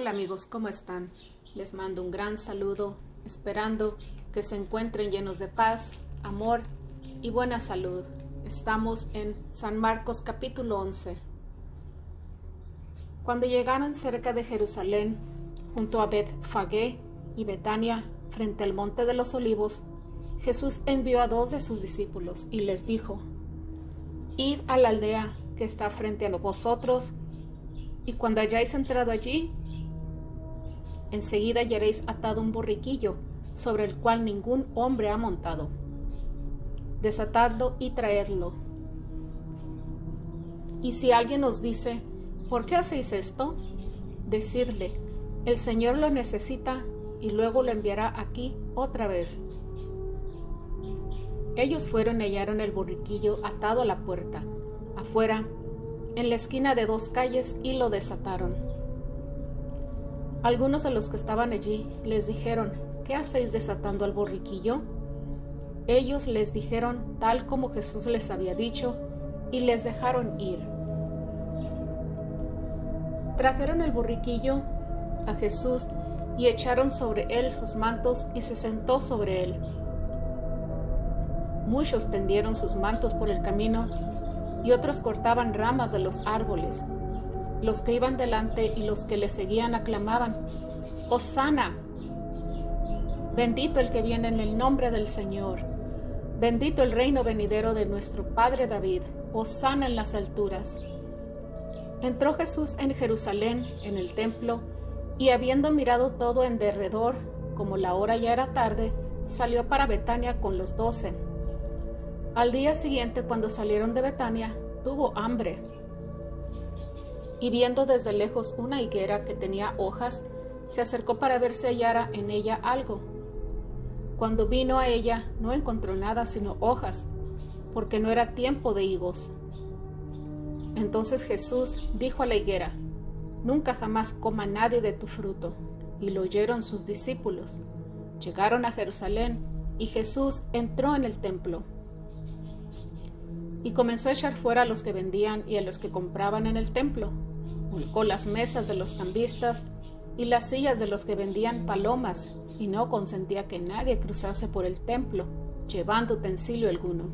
Hola amigos, ¿cómo están? Les mando un gran saludo, esperando que se encuentren llenos de paz, amor y buena salud. Estamos en San Marcos capítulo 11. Cuando llegaron cerca de Jerusalén, junto a Betfagé y Betania, frente al monte de los Olivos, Jesús envió a 2 de sus discípulos y les dijo: Id a la aldea que está frente a vosotros, y cuando hayáis entrado allí, enseguida hallaréis atado un borriquillo sobre el cual ningún hombre ha montado. Desatadlo y traedlo. Y si alguien os dice: ¿por qué hacéis esto?, decidle: el Señor lo necesita y luego lo enviará aquí otra vez. Ellos fueron y hallaron el borriquillo atado a la puerta, afuera, en la esquina de 2 calles, y lo desataron. Algunos de los que estaban allí les dijeron: ¿qué hacéis desatando al borriquillo? Ellos les dijeron tal como Jesús les había dicho, y les dejaron ir. Trajeron el borriquillo a Jesús y echaron sobre él sus mantos, y se sentó sobre él. Muchos tendieron sus mantos por el camino, y otros cortaban ramas de los árboles. Los que iban delante y los que le seguían aclamaban: ¡Hosana! Bendito el que viene en el nombre del Señor. Bendito el reino venidero de nuestro Padre David. Hosana en las alturas. Entró Jesús en Jerusalén, en el templo, y habiendo mirado todo en derredor, como la hora ya era tarde, salió para Betania con los 12. Al día siguiente, cuando salieron de Betania, tuvo hambre. Y viendo desde lejos una higuera que tenía hojas, se acercó para ver si hallara en ella algo. Cuando vino a ella, no encontró nada sino hojas, porque no era tiempo de higos. Entonces Jesús dijo a la higuera: nunca jamás coma nadie de tu fruto. Y lo oyeron sus discípulos. Llegaron a Jerusalén, y Jesús entró en el templo. Y comenzó a echar fuera a los que vendían y a los que compraban en el templo. Volcó las mesas de los cambistas y las sillas de los que vendían palomas, y no consentía que nadie cruzase por el templo, llevando utensilio alguno.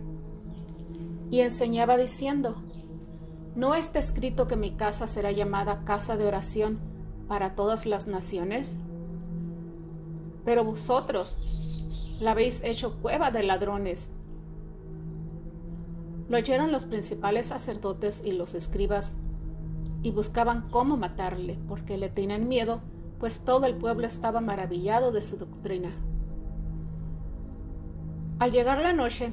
Y enseñaba diciendo: ¿no está escrito que mi casa será llamada casa de oración para todas las naciones? Pero vosotros la habéis hecho cueva de ladrones. Lo oyeron los principales sacerdotes y los escribas, y buscaban cómo matarle, porque le tenían miedo, pues todo el pueblo estaba maravillado de su doctrina. Al llegar la noche,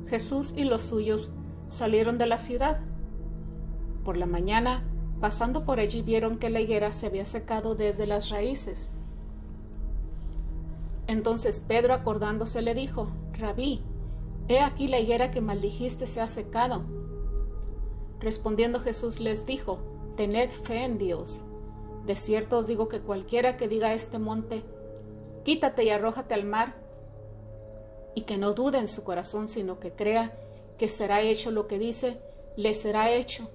Jesús y los suyos salieron de la ciudad. Por la mañana, pasando por allí, vieron que la higuera se había secado desde las raíces. Entonces Pedro, acordándose, le dijo: Rabí, he aquí la higuera que maldijiste se ha secado. Respondiendo Jesús les dijo: tened fe en Dios. De cierto os digo que cualquiera que diga a este monte: quítate y arrójate al mar, y que no dude en su corazón, sino que crea que será hecho lo que dice, le será hecho.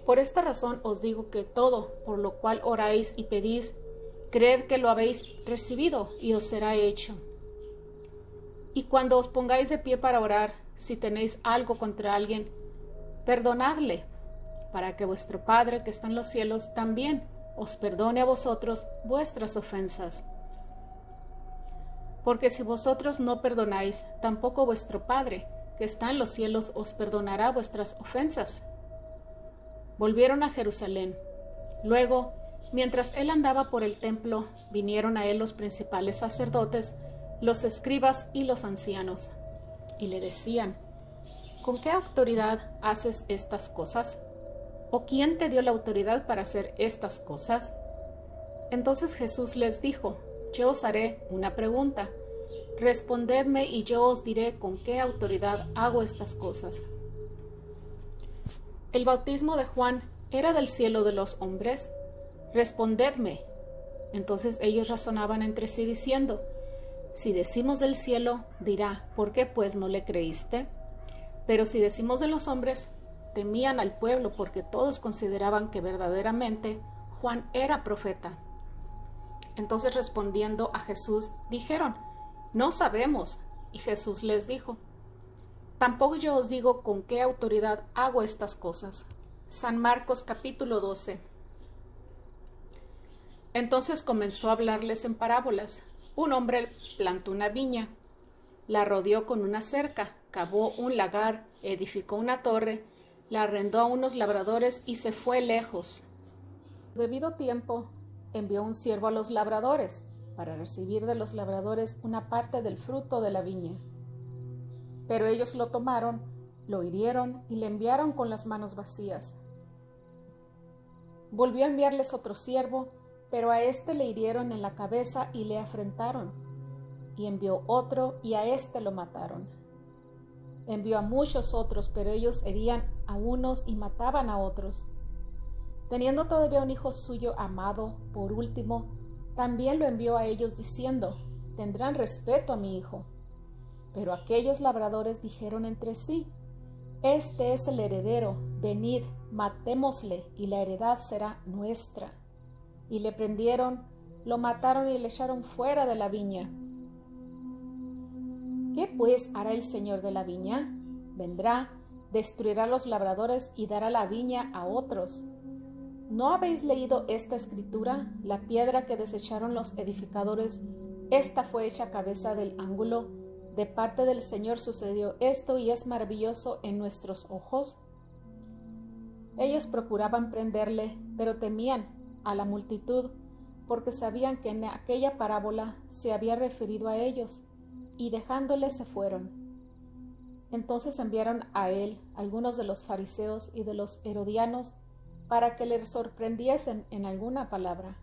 Por esta razón os digo que todo, por lo cual oráis y pedís, creed que lo habéis recibido, y os será hecho. Y cuando os pongáis de pie para orar, si tenéis algo contra alguien, perdonadle, para que vuestro Padre que está en los cielos también os perdone a vosotros vuestras ofensas. Porque si vosotros no perdonáis, tampoco vuestro Padre que está en los cielos os perdonará vuestras ofensas. Volvieron a Jerusalén. Luego, mientras él andaba por el templo, vinieron a él los principales sacerdotes, los escribas y los ancianos, y le decían: ¿con qué autoridad haces estas cosas? ¿O quién te dio la autoridad para hacer estas cosas? Entonces Jesús les dijo: yo os haré una pregunta. Respondedme y yo os diré con qué autoridad hago estas cosas. ¿El bautismo de Juan era del cielo de los hombres? Respondedme. Entonces ellos razonaban entre sí diciendo: si decimos del cielo, dirá: ¿por qué pues no le creíste? Pero si decimos de los hombres, temían al pueblo, porque todos consideraban que verdaderamente Juan era profeta. Entonces respondiendo a Jesús, dijeron, no sabemos. Y Jesús les dijo, tampoco yo os digo con qué autoridad hago estas cosas. San Marcos capítulo 12. Entonces comenzó a hablarles en parábolas. Un hombre plantó una viña, la rodeó con una cerca, cavó un lagar, edificó una torre, la arrendó a unos labradores y se fue lejos. Debido tiempo, envió un siervo a los labradores para recibir de los labradores una parte del fruto de la viña. Pero ellos lo tomaron, lo hirieron y le enviaron con las manos vacías. Volvió a enviarles otro siervo, pero a éste le hirieron en la cabeza y le afrentaron. Y envió otro y a éste lo mataron. Envió a muchos otros, pero ellos herían a unos y mataban a otros. Teniendo todavía un hijo suyo amado, por último, también lo envió a ellos diciendo, tendrán respeto a mi hijo. Pero aquellos labradores dijeron entre sí, este es el heredero, venid, matémosle, y la heredad será nuestra. Y le prendieron, lo mataron y le echaron fuera de la viña. ¿Qué pues hará el señor de la viña? Vendrá, destruirá los labradores y dará la viña a otros. ¿No habéis leído esta escritura? La piedra que desecharon los edificadores, esta fue hecha cabeza del ángulo. De parte del Señor sucedió esto y es maravilloso en nuestros ojos. Ellos procuraban prenderle, pero temían a la multitud, porque sabían que en aquella parábola se había referido a ellos, y dejándole se fueron. Entonces enviaron a él algunos de los fariseos y de los herodianos, para que le sorprendiesen en alguna palabra.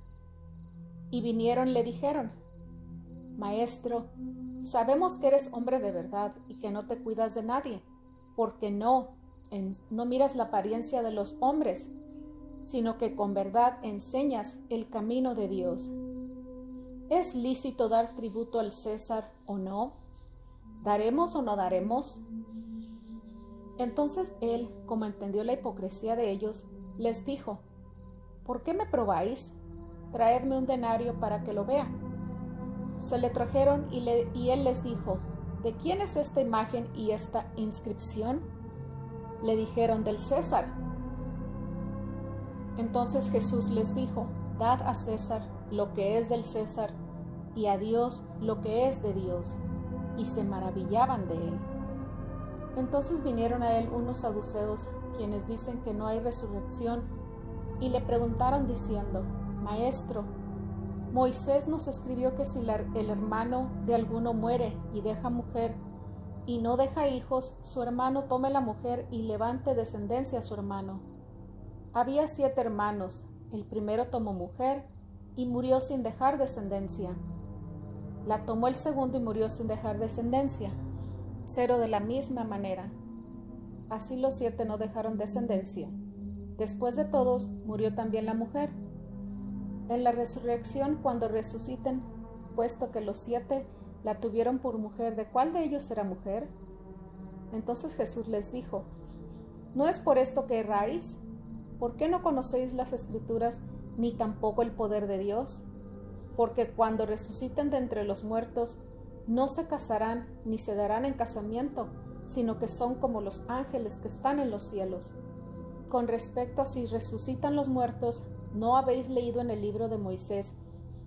Y vinieron le dijeron, Maestro, sabemos que eres hombre de verdad y que no te cuidas de nadie, porque no miras la apariencia de los hombres, sino que con verdad enseñas el camino de Dios. ¿Es lícito dar tributo al César o no? ¿Daremos o no daremos? Entonces él, como entendió la hipocresía de ellos, les dijo, ¿por qué me probáis? Traedme un denario para que lo vea. Se le trajeron y él les dijo, ¿de quién es esta imagen y esta inscripción? Le dijeron, del César. Entonces Jesús les dijo, dad a César lo que es del César y a Dios lo que es de Dios. Y se maravillaban de él. Entonces vinieron a él unos saduceos, quienes dicen que no hay resurrección, y le preguntaron diciendo, Maestro, Moisés nos escribió que si el hermano de alguno muere y deja mujer, y no deja hijos, su hermano tome la mujer y levante descendencia a su hermano. Había 7 hermanos, el primero tomó mujer, y murió sin dejar descendencia. La tomó el segundo y murió sin dejar descendencia. Tercero de la misma manera. Así los 7 no dejaron descendencia. Después de todos, murió también la mujer. En la resurrección, cuando resuciten, puesto que los 7 la tuvieron por mujer, ¿de cuál de ellos será mujer? Entonces Jesús les dijo, ¿no es por esto que erráis? ¿Por qué no conocéis las Escrituras, ni tampoco el poder de Dios? Porque cuando resuciten de entre los muertos, no se casarán ni se darán en casamiento, sino que son como los ángeles que están en los cielos. Con respecto a si resucitan los muertos, ¿no habéis leído en el libro de Moisés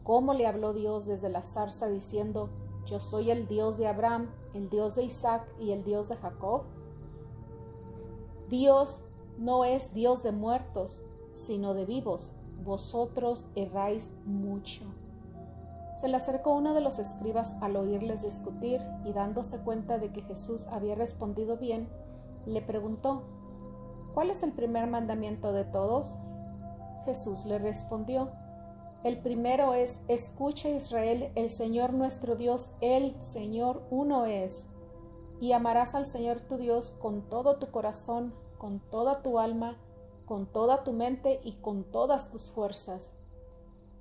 cómo le habló Dios desde la zarza diciendo, yo soy el Dios de Abraham, el Dios de Isaac y el Dios de Jacob? Dios no es Dios de muertos, sino de vivos. Vosotros erráis mucho. Se le acercó uno de los escribas al oírles discutir y dándose cuenta de que Jesús había respondido bien, le preguntó, ¿cuál es el primer mandamiento de todos? Jesús le respondió, el primero es, escucha Israel, el Señor nuestro Dios, el Señor uno es, y amarás al Señor tu Dios con todo tu corazón, con toda tu alma, con toda tu mente y con todas tus fuerzas.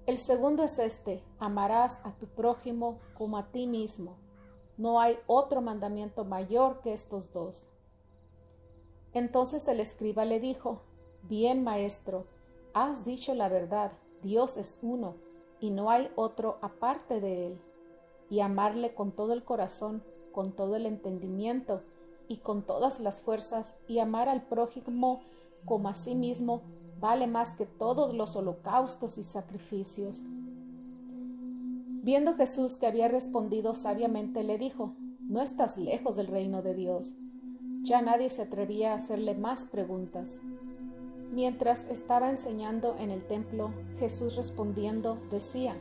El segundo es este, amarás a tu prójimo como a ti mismo. No hay otro mandamiento mayor que estos 2. Entonces el escriba le dijo, bien, maestro, has dicho la verdad, Dios es uno, y no hay otro aparte de él, y amarle con todo el corazón, con todo el entendimiento, y con todas las fuerzas, y amar al prójimo como a sí mismo, vale más que todos los holocaustos y sacrificios. Viendo Jesús que había respondido sabiamente, le dijo: no estás lejos del reino de Dios. Ya nadie se atrevía a hacerle más preguntas. Mientras estaba enseñando en el templo, Jesús respondiendo decía: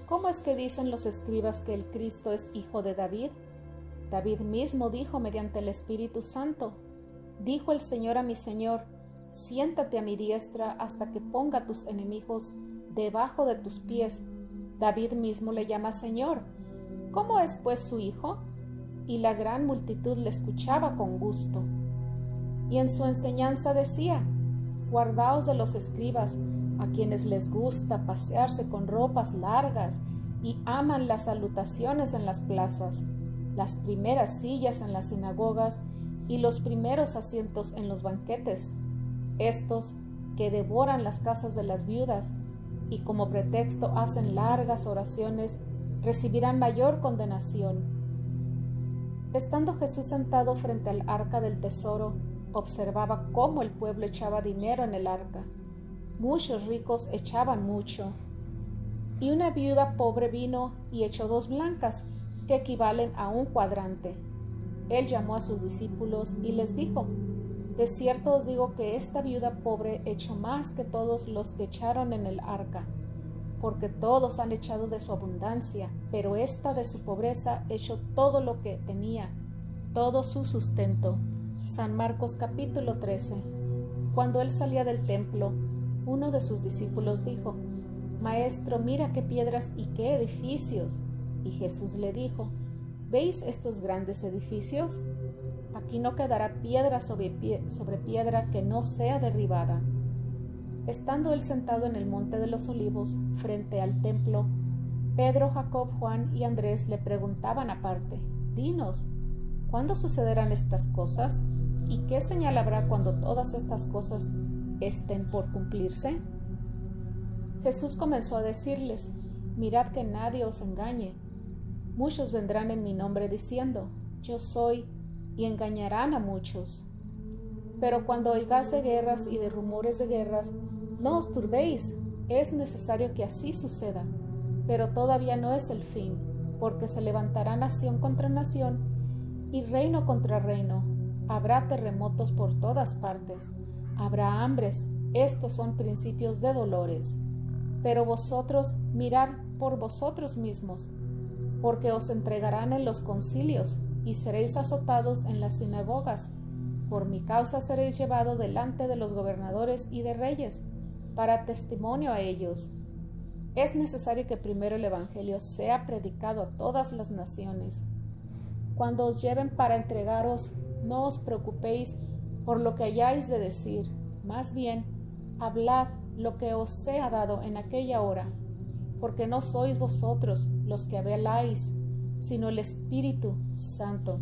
¿cómo es que dicen los escribas que el Cristo es hijo de David? David mismo dijo mediante el Espíritu Santo: dijo el Señor a mi Señor, siéntate a mi diestra hasta que ponga a tus enemigos debajo de tus pies. David mismo le llama Señor. ¿Cómo es pues su hijo? Y la gran multitud le escuchaba con gusto. Y en su enseñanza decía: guardaos de los escribas, a quienes les gusta pasearse con ropas largas y aman las salutaciones en las plazas, las primeras sillas en las sinagogas y los primeros asientos en los banquetes. Estos que devoran las casas de las viudas y como pretexto hacen largas oraciones, recibirán mayor condenación. Estando Jesús sentado frente al arca del tesoro, observaba cómo el pueblo echaba dinero en el arca. Muchos ricos echaban mucho. Y una viuda pobre vino y echó 2 blancas, que equivalen a 1 cuadrante. Él llamó a sus discípulos y les dijo: de cierto os digo que esta viuda pobre echó más que todos los que echaron en el arca, porque todos han echado de su abundancia, pero ésta de su pobreza echó todo lo que tenía, todo su sustento. San Marcos capítulo 13. Cuando él salía del templo, uno de sus discípulos dijo: Maestro, mira qué piedras y qué edificios. Y Jesús le dijo: ¿veis estos grandes edificios? Aquí no quedará piedra sobre piedra que no sea derribada. Estando él sentado en el monte de los Olivos, frente al templo, Pedro, Jacob, Juan y Andrés le preguntaban aparte: Dinos, ¿cuándo sucederán estas cosas? ¿Y qué señal habrá cuando todas estas cosas estén por cumplirse? Jesús comenzó a decirles: Mirad que nadie os engañe. Muchos vendrán en mi nombre diciendo: Yo soy, y engañarán a muchos. Pero cuando oigáis de guerras y de rumores de guerras, no os turbéis, es necesario que así suceda, pero todavía no es el fin, porque se levantará nación contra nación y reino contra reino. Habrá terremotos por todas partes, habrá hambres, estos son principios de dolores. Pero vosotros mirad por vosotros mismos, porque os entregarán en los concilios y seréis azotados en las sinagogas. Por mi causa seréis llevados delante de los gobernadores y de reyes, para testimonio a ellos. Es necesario que primero el Evangelio sea predicado a todas las naciones. Cuando os lleven para entregaros, no os preocupéis por lo que hayáis de decir, más bien, hablad lo que os sea dado en aquella hora, porque no sois vosotros los que habláis, sino el Espíritu Santo.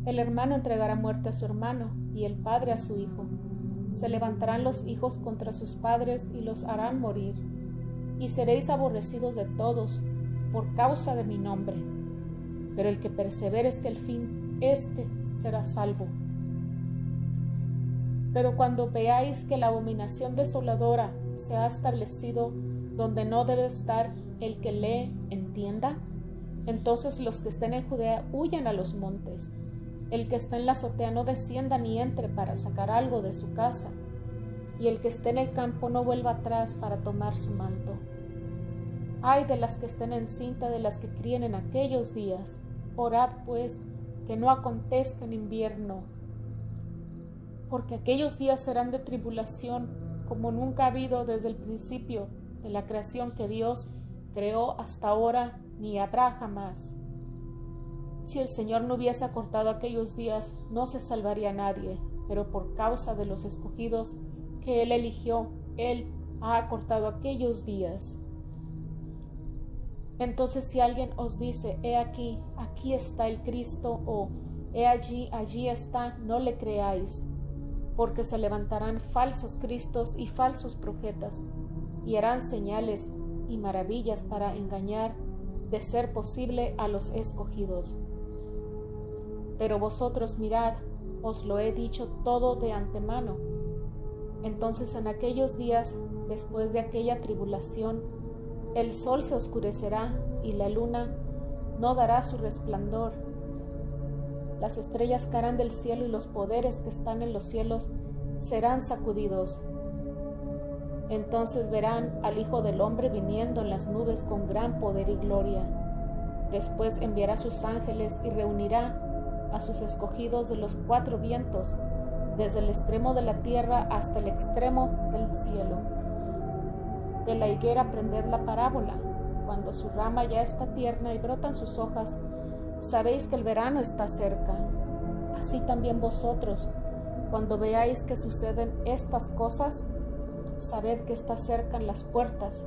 El hermano entregará muerte a su hermano, y el padre a su hijo. Se levantarán los hijos contra sus padres y los harán morir, y seréis aborrecidos de todos por causa de mi nombre. Pero el que persevere hasta el fin, éste será salvo. Pero cuando veáis que la abominación desoladora se ha establecido donde no debe estar, el que lee entienda, entonces los que estén en Judea huyan a los montes. El que esté en la azotea no descienda ni entre para sacar algo de su casa, y el que esté en el campo no vuelva atrás para tomar su manto. Ay de las que estén encinta, de las que críen en aquellos días. Orad pues, que no acontezca en invierno, porque aquellos días serán de tribulación, como nunca ha habido desde el principio de la creación que Dios creó hasta ahora, ni habrá jamás. Si el Señor no hubiese acortado aquellos días, no se salvaría nadie, pero por causa de los escogidos que Él eligió, Él ha acortado aquellos días. Entonces, si alguien os dice: he aquí, aquí está el Cristo, o he allí, allí está, no le creáis. porque se levantarán falsos cristos y falsos profetas, y harán señales y maravillas para engañar, de ser posible, a los escogidos. Pero vosotros mirad, os lo he dicho todo de antemano. Entonces en aquellos días, después de aquella tribulación, el sol se oscurecerá y la luna no dará su resplandor. Las estrellas caerán del cielo y los poderes que están en los cielos serán sacudidos. Entonces verán al Hijo del Hombre viniendo en las nubes con gran poder y gloria. Después enviará sus ángeles y reunirá a sus escogidos de los cuatro vientos, desde el extremo de la tierra hasta el extremo del cielo. De la higuera aprended la parábola. Cuando su rama ya está tierna y brotan sus hojas, sabéis que el verano está cerca. Así también vosotros, cuando veáis que suceden estas cosas, sabed que está cerca en las puertas.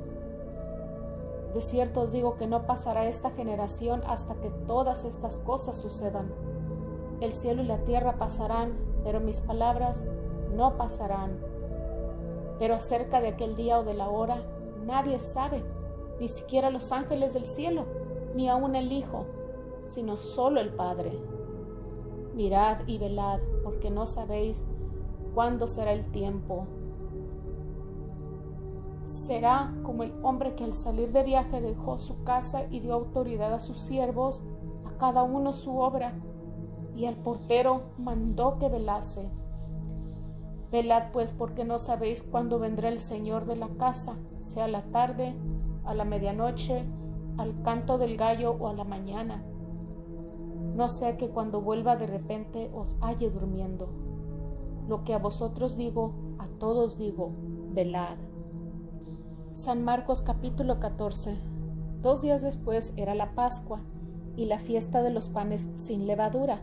De cierto os digo que no pasará esta generación hasta que todas estas cosas sucedan. El cielo y la tierra pasarán, pero mis palabras no pasarán. Pero acerca de aquel día o de la hora, nadie sabe, ni siquiera los ángeles del cielo, ni aun el Hijo, sino solo el Padre. Mirad y velad, porque no sabéis cuándo será el tiempo. Será como el hombre que al salir de viaje dejó su casa y dio autoridad a sus siervos, a cada uno su obra, y al portero mandó que velase. Velad pues, porque no sabéis cuándo vendrá el Señor de la casa, sea a la tarde, a la medianoche, al canto del gallo o a la mañana. No sea que cuando vuelva de repente os halle durmiendo. Lo que a vosotros digo, a todos digo, velad. San Marcos capítulo 14. 2 días después era la Pascua y la fiesta de los panes sin levadura,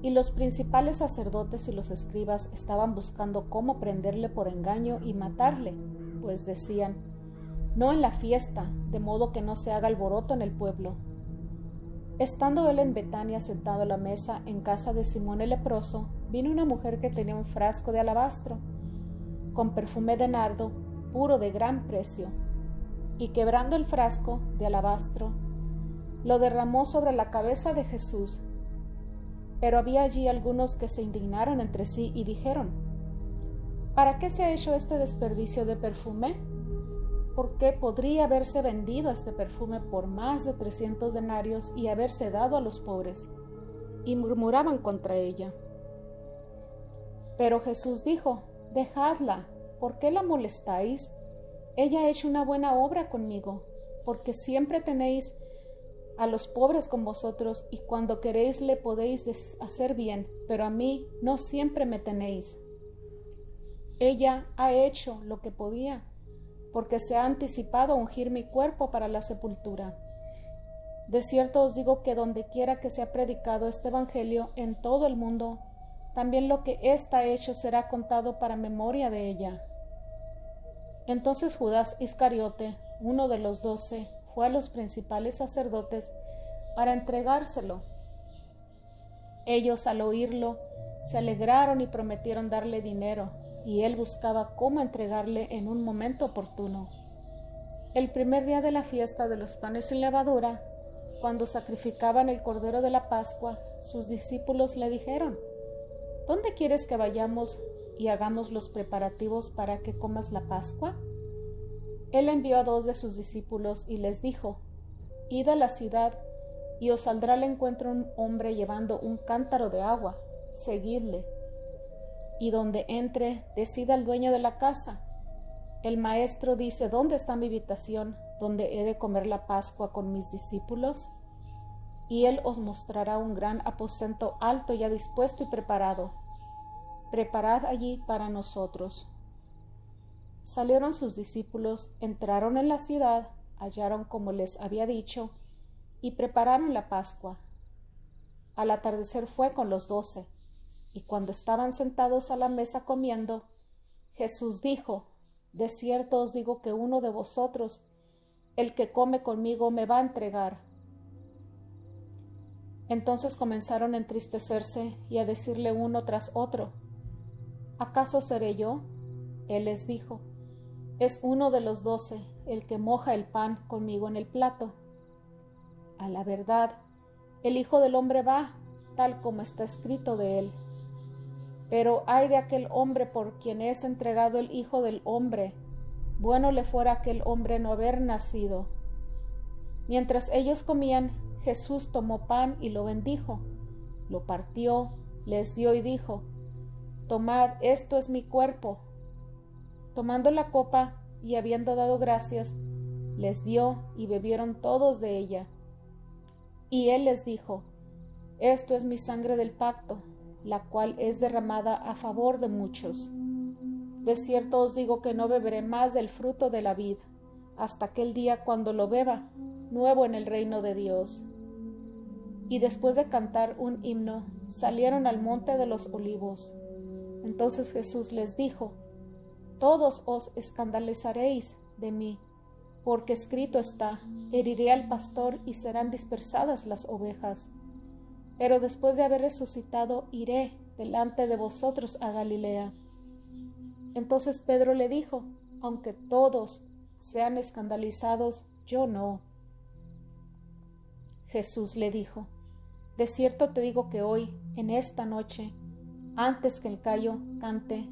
y los principales sacerdotes y los escribas estaban buscando cómo prenderle por engaño y matarle, pues decían: no en la fiesta, de modo que no se haga alboroto en el pueblo. Estando él en Betania sentado a la mesa en casa de Simón el leproso, vino una mujer que tenía un frasco de alabastro con perfume de nardo puro de gran precio, y quebrando el frasco de alabastro, lo derramó sobre la cabeza de Jesús. Pero había allí algunos que se indignaron entre sí y dijeron: ¿para qué se ha hecho este desperdicio de perfume? Porque podría haberse vendido este perfume por más de 300 denarios y haberse dado a los pobres. Y murmuraban contra ella. Pero Jesús dijo: dejadla, ¿por qué la molestáis? Ella ha hecho una buena obra conmigo, porque siempre tenéis a los pobres con vosotros, y cuando queréis le podéis hacer bien, pero a mí no siempre me tenéis. Ella ha hecho lo que podía, porque se ha anticipado a ungir mi cuerpo para la sepultura. De cierto os digo que donde quiera que sea predicado este evangelio en todo el mundo, también lo que ésta ha hecho será contado para memoria de ella. Entonces Judas Iscariote, uno de los 12, fue a los principales sacerdotes para entregárselo. Ellos, al oírlo, se alegraron y prometieron darle dinero, y él buscaba cómo entregarle en un momento oportuno. El primer día de la fiesta de los panes sin levadura, cuando sacrificaban el cordero de la Pascua, sus discípulos le dijeron: ¿dónde quieres que vayamos y hagamos los preparativos para que comas la Pascua? Él envió a 2 de sus discípulos y les dijo: id a la ciudad, y os saldrá al encuentro un hombre llevando un cántaro de agua, seguidle. Y donde entre, decid al dueño de la casa: el maestro dice, ¿dónde está mi habitación, donde he de comer la Pascua con mis discípulos? Y él os mostrará un gran aposento alto ya dispuesto y preparado. Preparad allí para nosotros. Salieron sus discípulos, entraron en la ciudad, hallaron como les había dicho, y prepararon la Pascua. Al atardecer fue con los 12, y cuando estaban sentados a la mesa comiendo, Jesús dijo: de cierto os digo que uno de vosotros, el que come conmigo, me va a entregar. Entonces comenzaron a entristecerse y a decirle uno tras otro: ¿acaso seré yo? Él les dijo: es uno de los 12, el que moja el pan conmigo en el plato. A la verdad, el Hijo del Hombre va, tal como está escrito de él. Pero ay de aquel hombre por quien es entregado el Hijo del Hombre. Bueno le fuera a aquel hombre no haber nacido. Mientras ellos comían, Jesús tomó pan y lo bendijo, lo partió, les dio y dijo: tomad, esto es mi cuerpo. Tomando la copa y habiendo dado gracias, les dio y bebieron todos de ella. Y él les dijo: esto es mi sangre del pacto, la cual es derramada a favor de muchos. De cierto os digo que no beberé más del fruto de la vid, hasta aquel día cuando lo beba, nuevo en el reino de Dios. Y después de cantar un himno, salieron al monte de los olivos. Entonces Jesús les dijo: todos os escandalizaréis de mí, porque escrito está: heriré al pastor y serán dispersadas las ovejas. Pero después de haber resucitado, iré delante de vosotros a Galilea. Entonces Pedro le dijo: aunque todos sean escandalizados, yo no. Jesús le dijo: de cierto te digo que hoy, en esta noche, antes que el gallo cante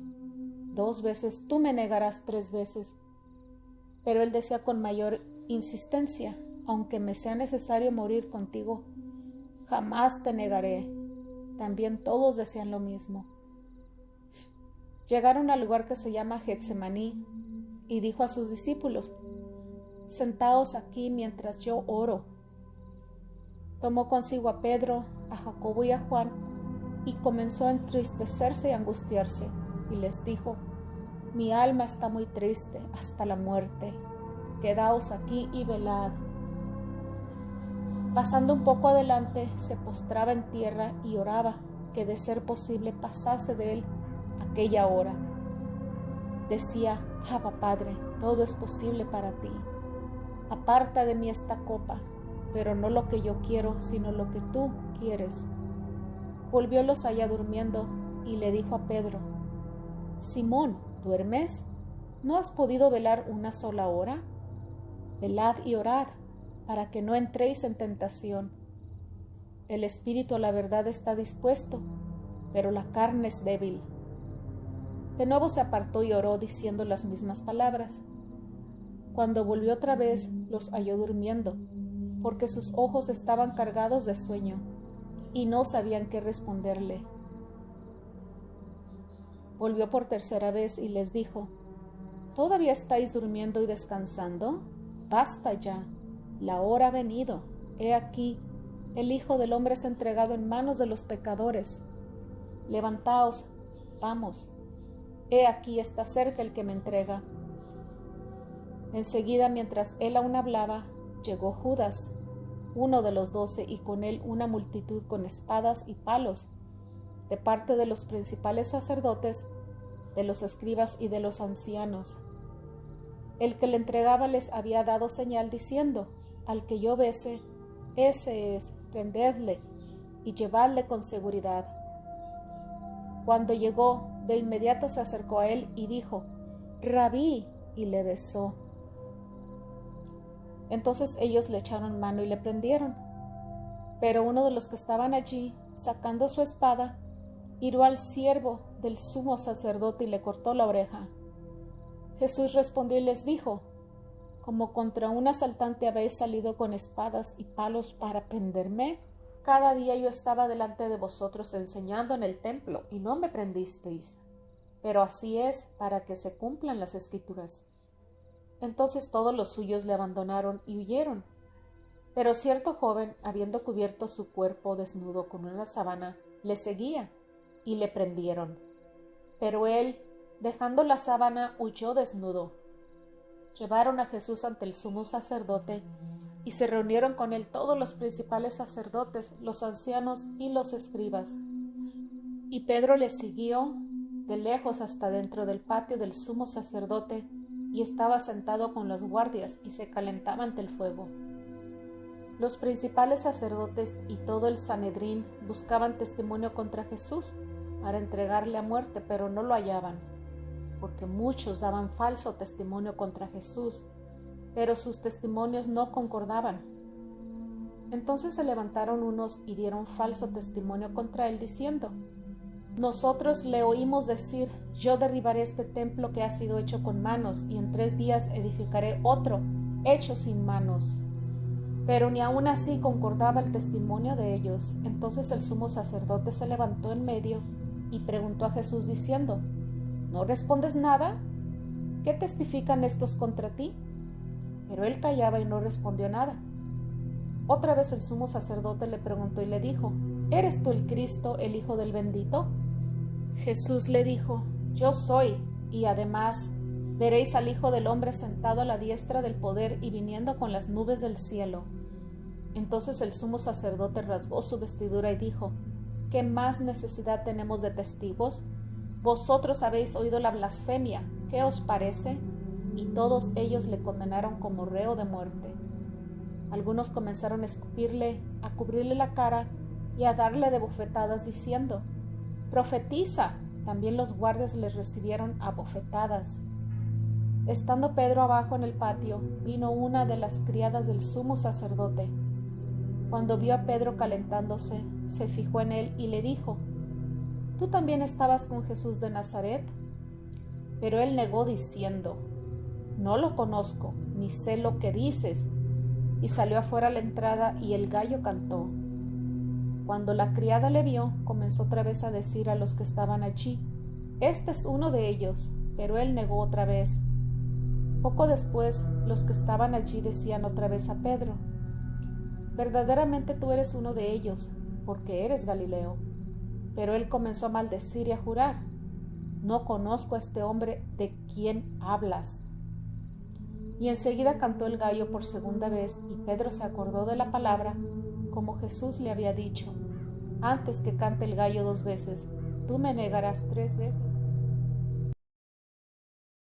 2 veces, tú me negarás 3 veces. Pero él decía con mayor insistencia: aunque me sea necesario morir contigo, jamás te negaré. También todos decían lo mismo. Llegaron al lugar que se llama Getsemaní, y dijo a sus discípulos: sentaos aquí mientras yo oro. Tomó consigo a Pedro, a Jacobo y a Juan, y comenzó a entristecerse y angustiarse, y les dijo: mi alma está muy triste hasta la muerte. Quedaos aquí y velad. Pasando un poco adelante, se postraba en tierra y oraba que, de ser posible, pasase de él aquella hora. Decía: Abba, Padre, todo es posible para ti. Aparta de mí esta copa, pero no lo que yo quiero, sino lo que tú quieres. Volviólos allá durmiendo y le dijo a Pedro: Simón, ¿duermes? ¿No has podido velar una sola hora? Velad y orad, para que no entréis en tentación. El espíritu a la verdad está dispuesto, pero la carne es débil. De nuevo se apartó y oró, diciendo las mismas palabras. Cuando volvió otra vez, los halló durmiendo, porque sus ojos estaban cargados de sueño, y no sabían qué responderle. Volvió por tercera vez y les dijo: ¿Todavía estáis durmiendo y descansando? Basta ya, la hora ha venido. He aquí, el Hijo del Hombre es entregado en manos de los pecadores. Levantaos, vamos. He aquí está cerca el que me entrega. Enseguida, mientras él aún hablaba, llegó Judas, uno de los 12, y con él una multitud con espadas y palos, de parte de los principales sacerdotes, de los escribas y de los ancianos. El que le entregaba les había dado señal diciendo: al que yo bese, ese es, prendedle y llevadle con seguridad. Cuando llegó, de inmediato se acercó a él y dijo: Rabí, y le besó. Entonces ellos le echaron mano y le prendieron. Pero uno de los que estaban allí, sacando su espada, hirió al siervo del sumo sacerdote y le cortó la oreja. Jesús respondió y les dijo: ¿como contra un asaltante habéis salido con espadas y palos para prenderme? Cada día yo estaba delante de vosotros enseñando en el templo, y no me prendisteis. Pero así es, para que se cumplan las Escrituras. Entonces todos los suyos le abandonaron y huyeron. Pero cierto joven, habiendo cubierto su cuerpo desnudo con una sábana, le seguía, y le prendieron. Pero él, dejando la sábana, huyó desnudo. Llevaron a Jesús ante el sumo sacerdote, y se reunieron con él todos los principales sacerdotes, los ancianos y los escribas. Y Pedro le siguió de lejos hasta dentro del patio del sumo sacerdote, y estaba sentado con los guardias, y se calentaba ante el fuego. Los principales sacerdotes y todo el Sanedrín buscaban testimonio contra Jesús, para entregarle a muerte, pero no lo hallaban, porque muchos daban falso testimonio contra Jesús, pero sus testimonios no concordaban. Entonces se levantaron unos y dieron falso testimonio contra él, diciendo: nosotros le oímos decir: yo derribaré este templo que ha sido hecho con manos, y en 3 días edificaré otro, hecho sin manos. Pero ni aun así concordaba el testimonio de ellos. Entonces el sumo sacerdote se levantó en medio y preguntó a Jesús diciendo: ¿no respondes nada? ¿Qué testifican estos contra ti? Pero él callaba y no respondió nada. Otra vez el sumo sacerdote le preguntó y le dijo: ¿eres tú el Cristo, el Hijo del Bendito? Jesús le dijo: yo soy, y además veréis al Hijo del Hombre sentado a la diestra del poder y viniendo con las nubes del cielo. Entonces el sumo sacerdote rasgó su vestidura y dijo: ¿qué más necesidad tenemos de testigos? Vosotros habéis oído la blasfemia, ¿qué os parece? Y todos ellos le condenaron como reo de muerte. Algunos comenzaron a escupirle, a cubrirle la cara y a darle de bofetadas, diciendo: profetiza. También los guardias le recibieron a bofetadas. Estando Pedro abajo en el patio, vino una de las criadas del sumo sacerdote. Cuando vio a Pedro calentándose, se fijó en él y le dijo: ¿tú también estabas con Jesús de Nazaret? Pero él negó diciendo: no lo conozco, ni sé lo que dices. Y salió afuera a la entrada y el gallo cantó. Cuando la criada le vio, comenzó otra vez a decir a los que estaban allí: este es uno de ellos. Pero él negó otra vez. Poco después, los que estaban allí decían otra vez a Pedro: verdaderamente tú eres uno de ellos, porque eres Galileo. Pero él comenzó a maldecir y a jurar: no conozco a este hombre de quien hablas. Y enseguida cantó el gallo por segunda vez, y Pedro se acordó de la palabra, como Jesús le había dicho: antes que cante el gallo 2 veces, tú me negarás 3 veces.